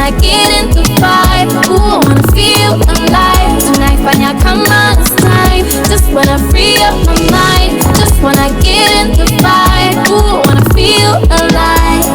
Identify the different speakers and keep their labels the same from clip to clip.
Speaker 1: I get in the vibe. Ooh, I wanna feel alive. Tonight, fanya kama it's time. Just wanna free up my mind. Just wanna get in the vibe. Ooh, I wanna feel alive.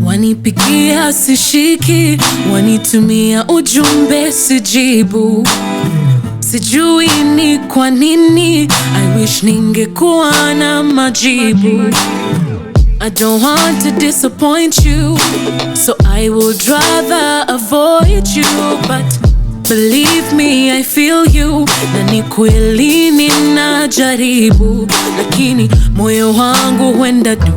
Speaker 2: Wanipigia sishiki, wanitumia ujumbe sijibu. Sijui ni kwa nini, I wish ningekuwa na majibu. I don't want to disappoint you, so I would rather avoid you. But believe me, I feel you, na ni kweli ninajaribu, lakini moyo wangu huenda du.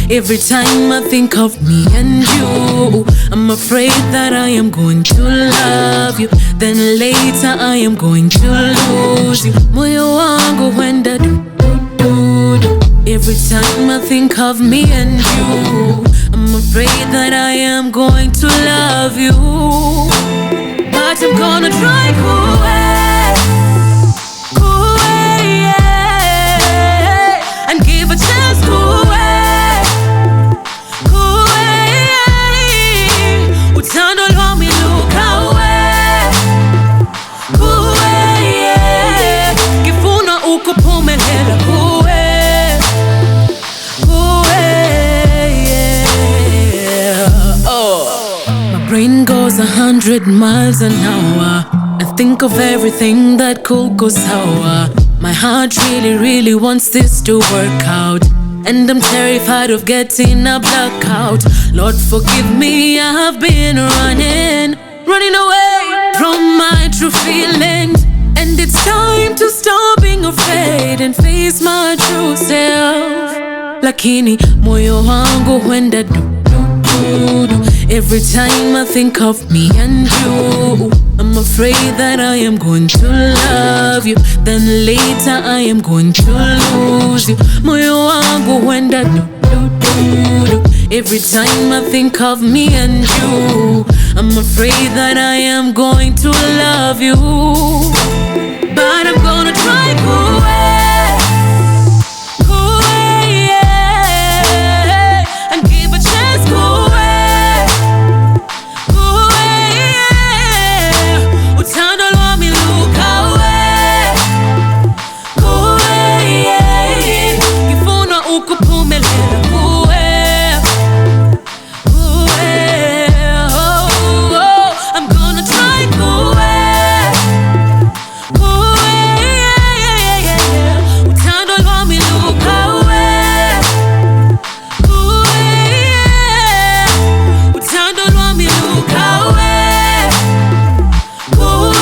Speaker 2: Every time I think of me and you, I'm afraid that I am going to love you, then later I am going to lose you. Moyo wangu huenda du. Every time I think of me and you, I'm afraid that I am going to love you, but I'm gonna try cool way, yeah, and give a chance cool way. Utandolwa miluka we, cool way, yeah, kifuna ukupumehela cool way, yeah. Oh. My brain goes 100 miles an hour. I think of everything that could go sour. My heart really wants this to work out, and I'm terrified of getting a blackout. Lord forgive me, I have been running away from my true feelings, and it's time to stop being afraid and face my true self. Lakini moyo wangu huenda du. Every time I think of me and you, I'm afraid that I am going to love you, then later I am going to lose you. Moyo wangu huenda du. Every time I think of me and you, I'm afraid that I am going to love you, but I'm gonna try cool way, yeah, and give a chance cool way, yeah. Utandolwa miluka we, cool way, yeah, kifuna ukupumelela cool way. I'm gonna try cool way, yeah. Utandolwa miluka we, cool yeah. Utandolwa miluka we, cool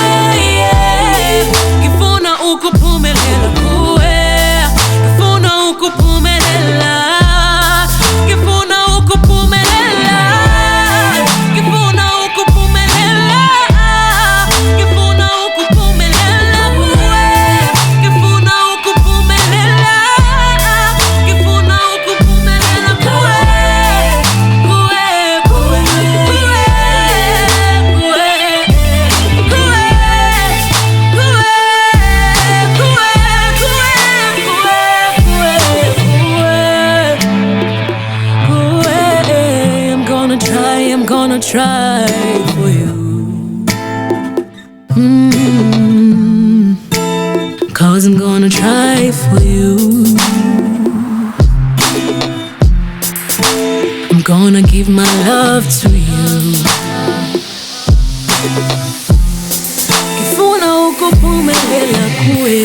Speaker 2: yeah. Kifuna ukupumelela cool yeah. Kifuna ukupumelela, kifuna ukupumelela, kifuna ukupumelela, kifuna ukupumelela kuwe, kifuna ukupumelela, kifuna ukupumelela kuwe, I'm gonna try for you, 'cause I'm gonna try for you. I'm gonna give my love to you. Kifuna ukupumelela kuwe.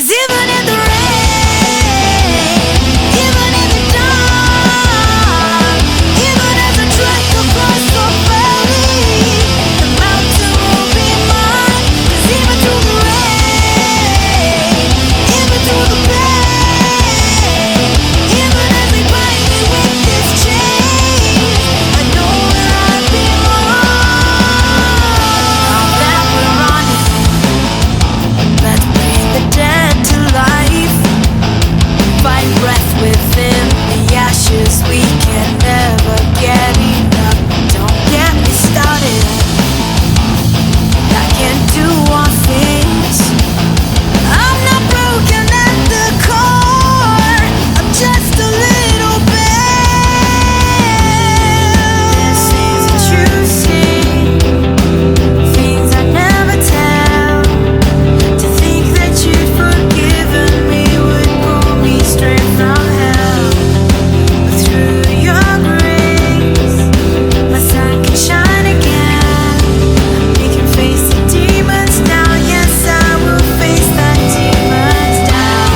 Speaker 1: 'Cause even in the rain, even in the dark, even as I trek across the valley, the mountain will be mine. 'Cause even through the rain, even through the pain, even as they bind me with this chain, I know where I belong. Now that we're running, let's bring the dead to life. Find breath within the ashes. We can never get enough. Don't get me started. I can do all things. I'm not broken at the core. I'm just a little bit. This is a true scene. Things I never tell. To think that you'd forgiven me would pull me straight from hell. But through your grace, my sun can shine again. We can face the demons down. Yes, I will face the demons down.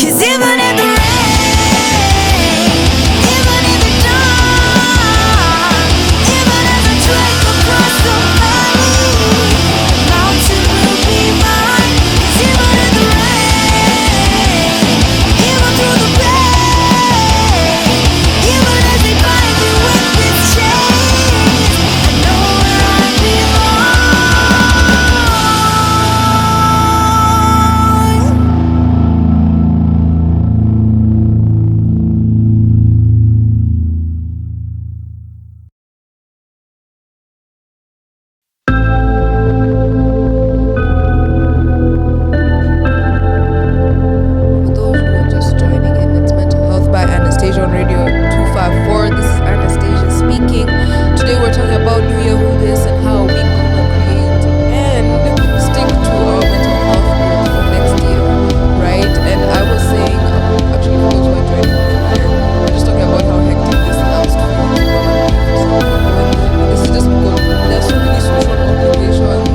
Speaker 1: Cause even in the rain, even in the dark, even as I trek across the valley, the mountain will be mine. 'Cause even in the rain, even through the pain, even as they bind me with this chain, I know where I belong.
Speaker 3: For those who are just joining in, it's Mental Health by Anastasia on Radio 254. This is Anastasia speaking. Today we're talking about New Year holidays and how we gonna create and stick to our mental health goals for next year, right? And I was saying, actually for those who are joining in, we're just talking about how hectic this last few months were for some people. This is just because there's so many social obligations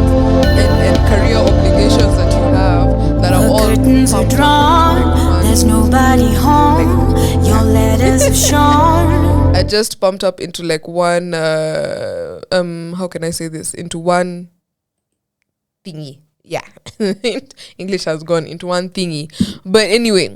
Speaker 3: and career obligations that you have that are all
Speaker 1: Curtains are
Speaker 3: pumped
Speaker 1: drawn,
Speaker 3: up.
Speaker 1: there's nobody home. Your letters have shown.
Speaker 3: I just pumped up into like one how can I say this? Into one thingy. Yeah. English has gone into one thingy. But anyway,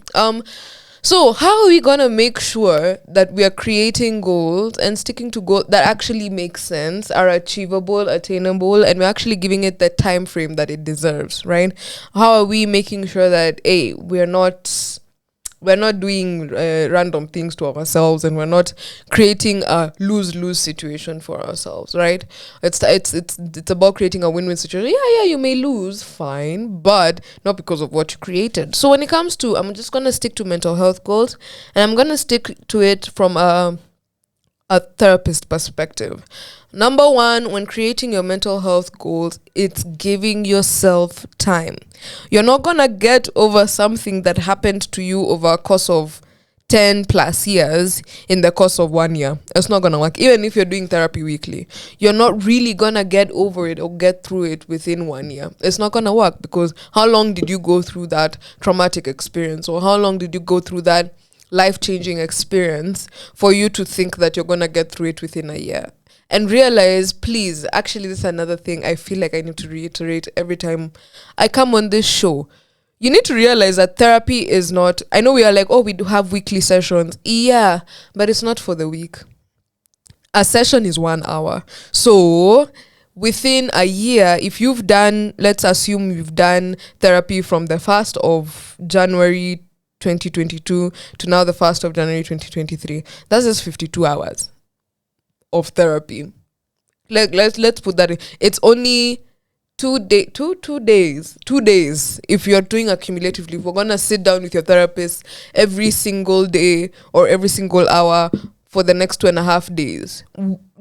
Speaker 3: so how are we gonna make sure that we are creating goals and sticking to goals that actually make sense, are achievable, attainable, and we're actually giving it the time frame that it deserves, right? How are we making sure that we're not doing random things to ourselves, and we're not creating a lose-lose situation for ourselves, right? It's about creating a win-win situation. Yeah, you may lose, fine, but not because of what you created. So when it comes to, I'm just gonna stick to mental health goals, and I'm gonna stick to it from a therapist perspective. Number one, when creating your mental health goals, it's giving yourself time. You're not gonna get over something that happened to you over a course of 10 plus years in the course of 1 year. It's not gonna work. Even if you're doing therapy weekly, you're not really gonna get over it or get through it within 1 year. It's not gonna work, because how long did you go through that traumatic experience, or how long did you go through that life-changing experience for you to think that you're gonna get through it within a year? And realize, please, actually, this is another thing I feel like I need to reiterate every time I come on this show. You need to realize that therapy is not, I know we are like, oh, we do have weekly sessions. Yeah, but it's not for the week. A session is 1 hour. So within a year, if you've done, let's assume you've done therapy from the 1st of January 2022 to now the 1st of January 2023, that's just 52 hours of therapy. Like let's put that in. It's only 2 days. If you're doing accumulatively, we're gonna sit down with your therapist every single day or every single hour for the next 2.5 days.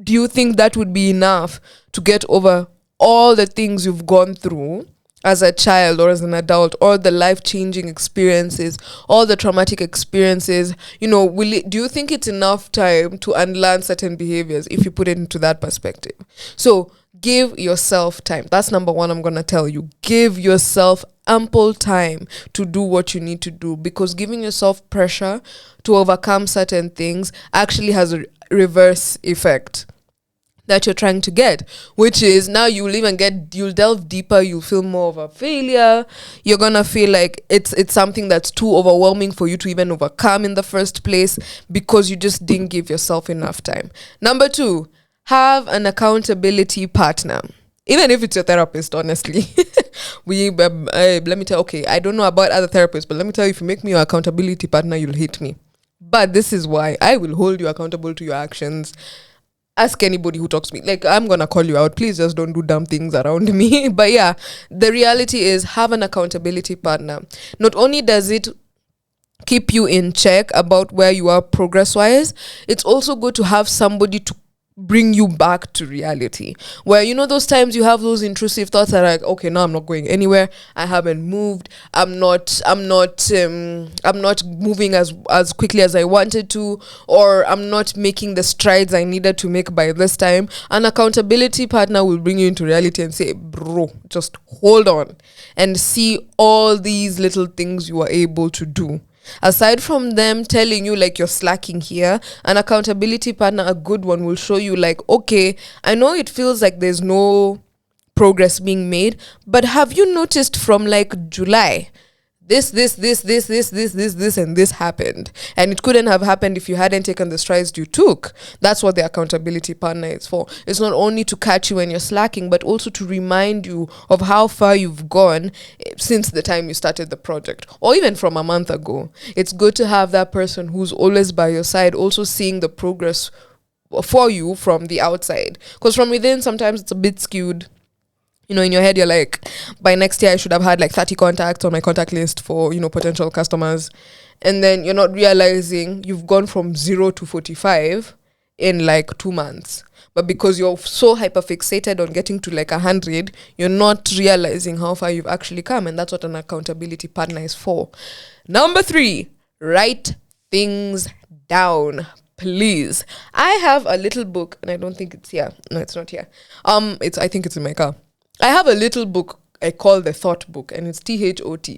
Speaker 3: Do you think that would be enough to get over all the things you've gone through as a child or as an adult, all the life-changing experiences, all the traumatic experiences? Do you think it's enough time to unlearn certain behaviors if you put it into that perspective? So give yourself time. That's number one. I'm going to tell you, give yourself ample time to do what you need to do, because giving yourself pressure to overcome certain things actually has a reverse effect that you're trying to get, which is now you'll delve deeper, you'll feel more of a failure, you're gonna feel like it's something that's too overwhelming for you to even overcome in the first place because you just didn't give yourself enough time. Number two, have an accountability partner, even if it's your therapist. Honestly, let me tell. Okay, I don't know about other therapists, but let me tell you, if you make me your accountability partner, you'll hate me. But this is why I will hold you accountable to your actions. Ask anybody who talks to me. Like, I'm gonna call you out. Please just don't do dumb things around me. But yeah, the reality is, have an accountability partner. Not only does it keep you in check about where you are progress-wise, it's also good to have somebody to bring you back to reality, where those times you have those intrusive thoughts that are like, okay, now I'm not going anywhere, I haven't moved, I'm not moving as quickly as I wanted to, or I'm not making the strides I needed to make by this time. An accountability partner will bring you into reality and say, bro, just hold on and see all these little things you are able to do. Aside from them telling you like you're slacking here, an accountability partner, a good one, will show you like, okay, I know it feels like there's no progress being made, but have you noticed from like July, this, and this happened, and it couldn't have happened if you hadn't taken the strides you took. That's what the accountability partner is for. It's not only to catch you when you're slacking, but also to remind you of how far you've gone since the time you started the project, or even from a month ago. It's good to have that person who's always by your side, also seeing the progress for you from the outside, because from within sometimes it's a bit skewed. In your head, you're like, by next year, I should have had like 30 contacts on my contact list for, potential customers. And then you're not realizing you've gone from 0 to 45 in like 2 months. But because you're so hyperfixated on getting to like 100, you're not realizing how far you've actually come. And that's what an accountability partner is for. Number 3, write things down. Please. I have a little book, and I don't think it's here. No, it's not here. I think it's in my car. I have a little book I call the Thought Book, and it's THOT.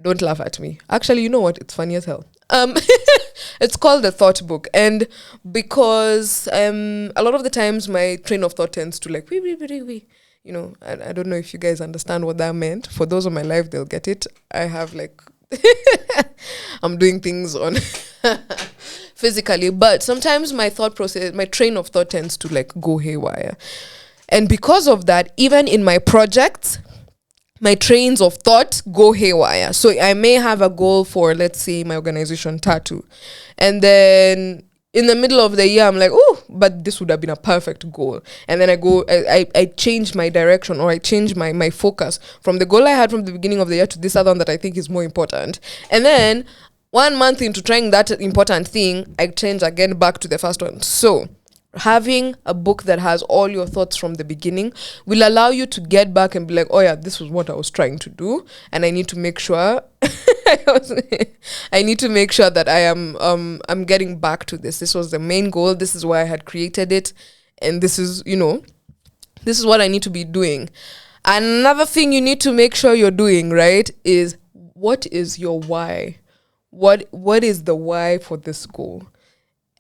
Speaker 3: Don't laugh at me. Actually, you know what? It's funny as hell. It's called the Thought Book, and because a lot of the times my train of thought tends to like I don't know if you guys understand what that meant. For those on my live, they'll get it. I have like I'm doing things on physically, but sometimes my train of thought tends to like go haywire. And because of that, even in my projects, my trains of thought go haywire. So I may have a goal for, let's say, my organization, Tattoo. And then in the middle of the year, I'm like, oh, but this would have been a perfect goal. And then I change my direction, or I change my focus from the goal I had from the beginning of the year to this other one that I think is more important. And then 1 month into trying that important thing, I change again back to the first one. So having a book that has all your thoughts from the beginning will allow you to get back and be like, oh yeah, this was what I was trying to do, and I need to make sure that I'm getting back to this. This was the main goal. This is why I had created it, and this is what I need to be doing. Another thing you need to make sure you're doing, right, is what is your why? What is the why for this goal?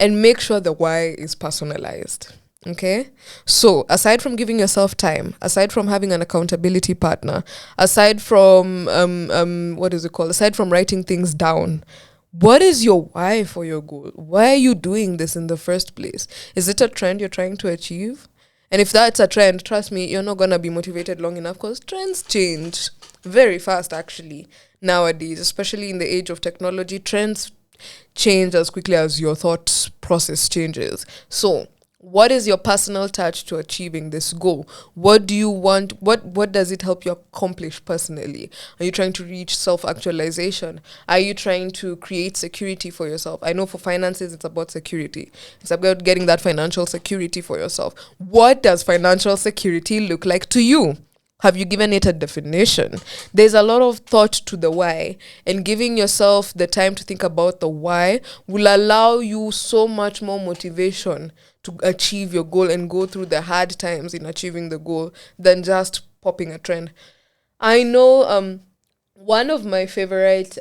Speaker 3: And make sure the why is personalized. Okay? So, aside from giving yourself time, aside from having an accountability partner, aside from aside from writing things down, what is your why for your goal? Why are you doing this in the first place? Is it a trend you're trying to achieve? And if that's a trend, trust me, you're not gonna be motivated long enough, because trends change very fast actually nowadays, especially in the age of technology. Trends change as quickly as your thought process changes. So What is your personal touch to achieving this goal? What do you want? What does it help you accomplish personally? Are you trying to reach self-actualization? Are you trying to create security for yourself? I know for finances, it's about security. It's about getting that financial security for yourself. What does financial security look like to you? Have you given it a definition? There's a lot of thought to the why, and giving yourself the time to think about the why will allow you so much more motivation to achieve your goal and go through the hard times in achieving the goal than just popping a trend. I know one of my favorite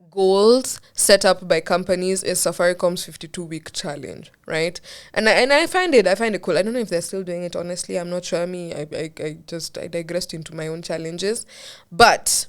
Speaker 3: goals set up by companies is Safaricom's 52-week challenge, right? And I find it cool. I don't know if they're still doing it, honestly. I'm not sure. I digressed into my own challenges. But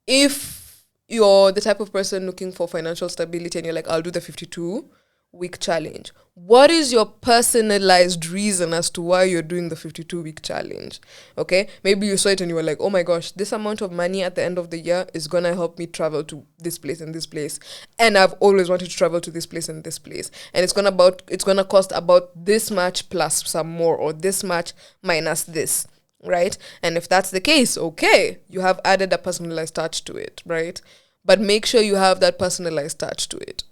Speaker 3: if you're the type of person looking for financial stability and you're like, I'll do the 52-week challenge, what is your personalized reason as to why you're doing the 52-week challenge? Okay, maybe you saw it and you were like, oh my gosh, this amount of money at the end of the year is gonna help me travel to this place and this place, and I've always wanted to travel to this place and this place, and it's gonna cost about this much plus some more, or this much minus this, right? And if that's the case, okay, you have added a personalized touch to it, right? But make sure you have that personalized touch to it.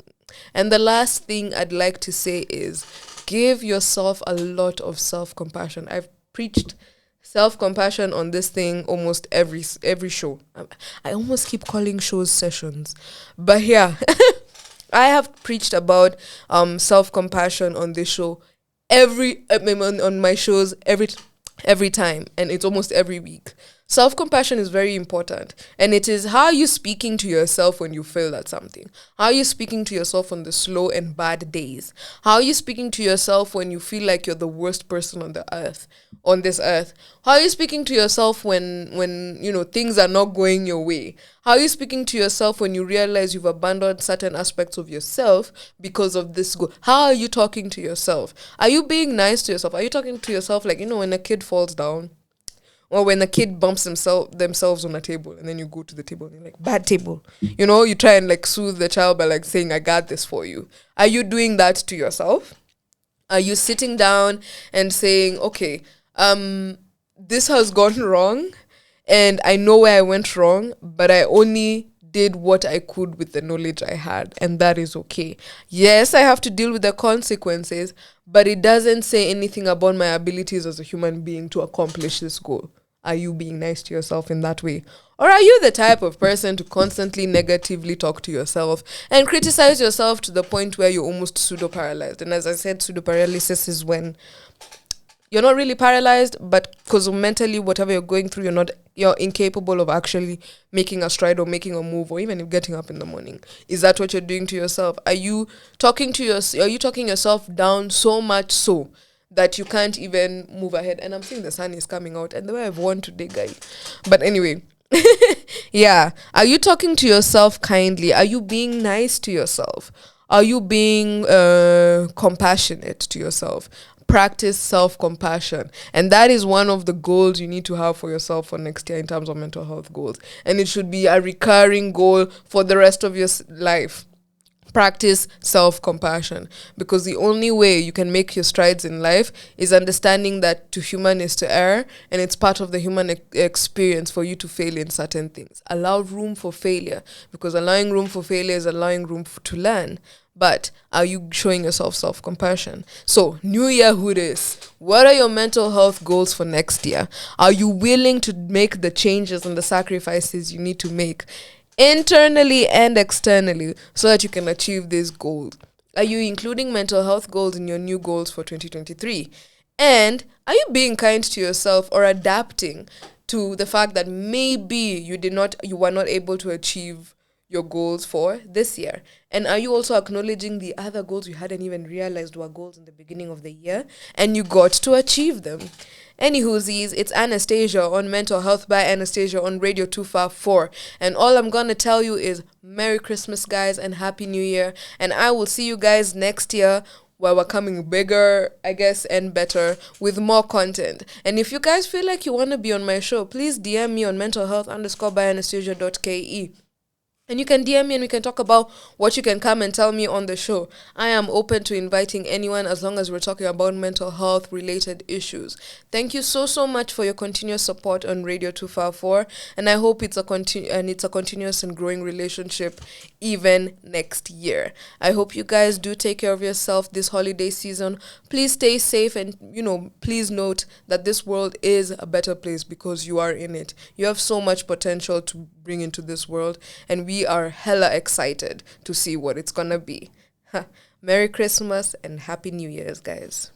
Speaker 3: And the last thing I'd like to say is give yourself a lot of self-compassion. I've preached self-compassion on this thing almost every show. I almost keep calling shows sessions. But yeah, I have preached about self-compassion on this show on my shows every time, and it's almost every week. Self-compassion is very important, and it is how are you speaking to yourself when you fail at something? How are you speaking to yourself on the slow and bad days? How are you speaking to yourself when you feel like you're the worst person on this earth? How are you speaking to yourself when you know things are not going your way? How are you speaking to yourself when you realize you've abandoned certain aspects of yourself because of this goal? How are you talking to yourself? Are you being nice to yourself? Are you talking to yourself like, you know, when a kid falls down? Or when a kid bumps themselves on a table, and then you go to the table and you're like, bad table. You know, you try and like soothe the child by like saying, I got this for you. Are you doing that to yourself? Are you sitting down and saying, okay, this has gone wrong and I know where I went wrong, but I only did what I could with the knowledge I had, and that is okay. Yes, I have to deal with the consequences, but it doesn't say anything about my abilities as a human being to accomplish this goal. Are you being nice to yourself in that way? Or are you the type of person to constantly negatively talk to yourself and criticize yourself to the point where you're almost pseudo-paralyzed? And as I said, pseudo-paralysis is when you're not really paralyzed, but because mentally, whatever you're going through, you're incapable of actually making a stride or making a move, or even getting up in the morning. Is that what you're doing to yourself? Are you talking yourself down so much so that you can't even move ahead? And I'm seeing the sun is coming out, and the way I've won today, guys. But anyway, yeah. Are you talking to yourself kindly? Are you being nice to yourself? Are you being compassionate to yourself? Practice self-compassion, and that is one of the goals you need to have for yourself for next year in terms of mental health goals, and it should be a recurring goal for the rest of your life. Practice self-compassion, because the only way you can make your strides in life is understanding that to human is to err, and it's part of the human experience for you to fail in certain things. Allow room for failure, because allowing room for failure is allowing room to learn. But are you showing yourself self-compassion? So, New Year hoodies, what are your mental health goals for next year? Are you willing to make the changes and the sacrifices you need to make internally and externally so that you can achieve these goals? Are you including mental health goals in your new goals for 2023? And are you being kind to yourself or adapting to the fact that maybe you were not able to achieve your goals for this year? And are you also acknowledging the other goals you hadn't even realized were goals in the beginning of the year and you got to achieve them? Anywhoosies, it's Anastasia on Mental Health by Anastasia on Radio 254. And all I'm going to tell you is Merry Christmas, guys, and Happy New Year. And I will see you guys next year, where we're coming bigger, I guess, and better with more content. And if you guys feel like you want to be on my show, please DM me on mentalhealth_by Anastasia.ke. And you can DM me and we can talk about what you can come and tell me on the show. I am open to inviting anyone as long as we're talking about mental health related issues. Thank you so much for your continuous support on Radio 254. And I hope it's a continuous and growing relationship even next year. I hope you guys do take care of yourself this holiday season. Please stay safe and, please note that this world is a better place because you are in it. You have so much potential to bring into this world, and we are hella excited to see what it's gonna be. Merry Christmas and Happy New Year's, guys.